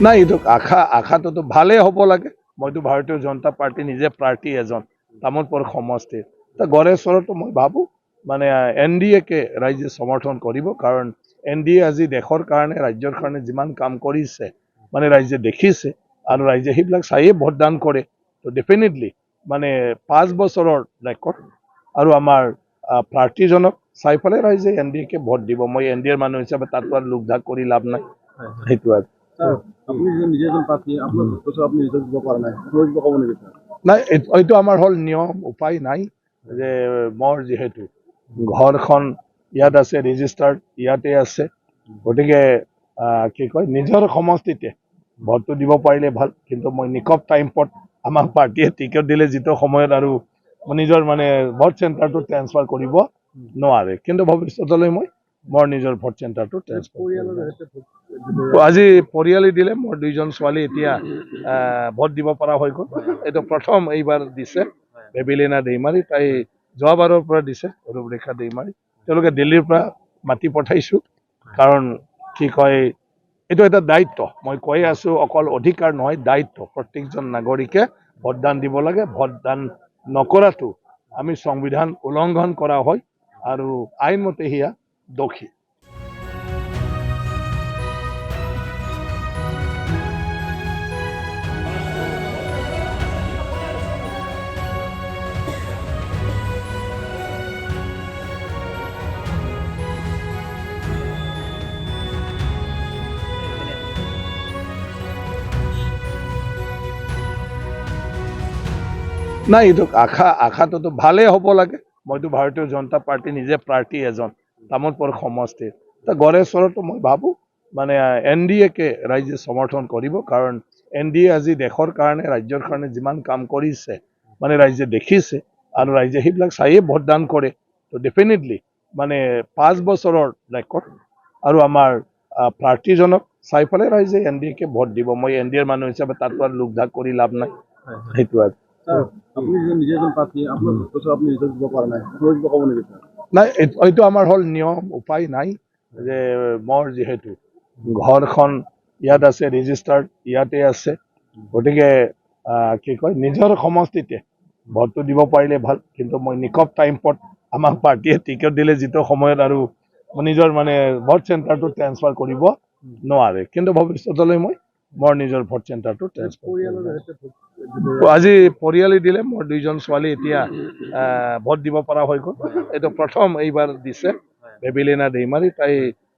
না এইটো আশাটোতো ভালেই হ'ব লাগে। মইতো ভাৰতীয় জনতা পাৰ্টি নিজে প্ৰাৰ্থী এজন তামোলপুৰ সমষ্টিৰ গড়ে চৰতো মই ভাবোঁ মানে NDA-কে ৰাইজে সমৰ্থন কৰিব, কাৰণ NDA আজি দেশৰ কাৰণে ৰাজ্যৰ কাৰণে যিমান কাম কৰিছে মানে ৰাইজে দেখিছে আৰু ৰাইজে সেইবিলাক চাইয়ে ভোটদান কৰে। তো ডেফিনেটলি মানে 5 বছৰৰ ৰেকৰ্ড আৰু আমাৰ প্ৰাৰ্থীজনক চাই পেলাই ৰাইজে NDA-কে ভোট দিব। মই NDA-ৰ মানুহ হিচাপে তাতো আৰু লোক ঢাক কৰি লাভ নাই। সেইটো আৰু আপনি নিজে একজন প্ৰাৰ্থী, আপনাৰ বছৰ আপনি ৰিজাল্ট দিব পাৰেন নাই, কিবা কব নেকি স্যাৰ? নাই, এইটো আমাৰ হ'ল নিয়ম, উপায় নাই যে মোৰ যিহেতু ঘৰখন ইয়াত আছে, ৰেজিষ্টাৰ্ড ইয়াতে আছে, গতিকে কি কয় নিজৰ সমষ্টিতে ভোটটো দিব পাৰিলে ভাল। কিন্তু মই নিকট টাইমত আমাক পাৰ্টীয়ে টিকেট দিলে যিটো সময়ত আৰু নিজৰ মানে ভোট চেণ্টাৰটো ট্ৰেন্সফাৰ কৰিব নোৱাৰে, কিন্তু ভৱিষ্যতলৈ মই মোৰ নিজৰ ভোট চেণ্টাৰটো ট্ৰেন্সফাৰ আজি পৰিয়ালে দিলে। মোৰ 2জন ছোৱালী এতিয়া ভোট দিব পৰা হৈ গ'ল। এইটো প্ৰথম এইবাৰ দিছে বেবিলিনা দৈমাৰী, তাই যোৱাবাৰৰ পৰা দিছে ৰূপৰেখা দৈমাৰী। তেওঁলোকে দিল্লীৰ পৰা মাতি পঠাইছোঁ, কাৰণ কি কয় এইটো এটা দায়িত্ব। মই কৈ আছোঁ অকল অধিকাৰ নহয়, দায়িত্ব। প্ৰত্যেকজন নাগৰিকে ভোটদান দিব লাগে। ভোটদান নকৰাটো আমি সংবিধান উলংঘন কৰা হয় আৰু আইনমতে সেয়া দোষী। নাই, এইটো আশাটোতো ভালেই হ'ব লাগে। মইতো ভাৰতীয় জনতা পাৰ্টি নিজে প্ৰাৰ্থী এজন তামোলপুৰ সমষ্টিৰ গড়ে চৰতো মই ভাবোঁ মানে NDA-কে ৰাইজে সমৰ্থন কৰিব, কাৰণ NDA আজি দেশৰ কাৰণে ৰাজ্যৰ কাৰণে যিমান কাম কৰিছে মানে ৰাইজে দেখিছে আৰু ৰাইজে সেইবিলাক চাইয়ে ভোটদান কৰে। তো ডেফিনেটলি মানে 5 বছৰৰ ৰেকৰ্ড আৰু আমাৰ প্ৰাৰ্থীজনক চাই পেলাই ৰাইজে NDA-কে ভোট দিব। মই NDA-ৰ মানুহ হিচাপে তাতো আৰু লোক ঢাক কৰি লাভ নাই। সেইটো আৰু আপনি নিজে একজন প্ৰাৰ্থী, আপনাৰ বছৰ আপনি ৰিজাল্ট দিব পাৰেন নাই, কিবা কব নেকি স্যাৰ? নাই, এইটো আমাৰ হ'ল নিয়ম, উপায় নাই যে মোৰ যিহেতু ঘৰখন ইয়াত আছে, ৰেজিষ্টাৰ্ড ইয়াতে আছে, গতিকে কি কয় নিজৰ সমষ্টিতে ভোটটো দিব পাৰিলে ভাল। কিন্তু মই নিকট টাইমত আমাক পাৰ্টীয়ে টিকেট দিলে যিটো সময়ত আৰু নিজৰ মানে ভোট চেণ্টাৰটো ট্ৰেন্সফাৰ কৰিব নোৱাৰে, কিন্তু ভৱিষ্যতলৈ মই মোৰ নিজৰ ভোট চেণ্টাৰটো ট্ৰেন্সফাৰ আজি পৰিয়ালে দিলে। মোৰ 2জন ছোৱালী এতিয়া ভোট দিব পৰা হৈ গ'ল। এইটো প্ৰথম এইবাৰ দিছে বেবিলিনা দৈমাৰী, তাই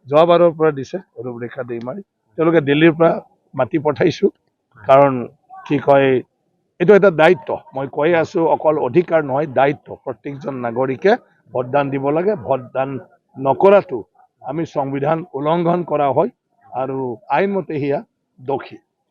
যোৱাবাৰৰ পৰা দিছে ৰূপৰেখা দৈমাৰী। তেওঁলোকে দিল্লীৰ পৰা মাতি পঠাইছোঁ, কাৰণ কি কয় এইটো এটা দায়িত্ব। মই কৈ আছোঁ অকল অধিকাৰ নহয়, দায়িত্ব। প্ৰত্যেকজন নাগৰিকে ভোটদান দিব লাগে। ভোটদান নকৰাটো আমি সংবিধান উলংঘন কৰা হয় আৰু আইনমতে সেয়া দোষী।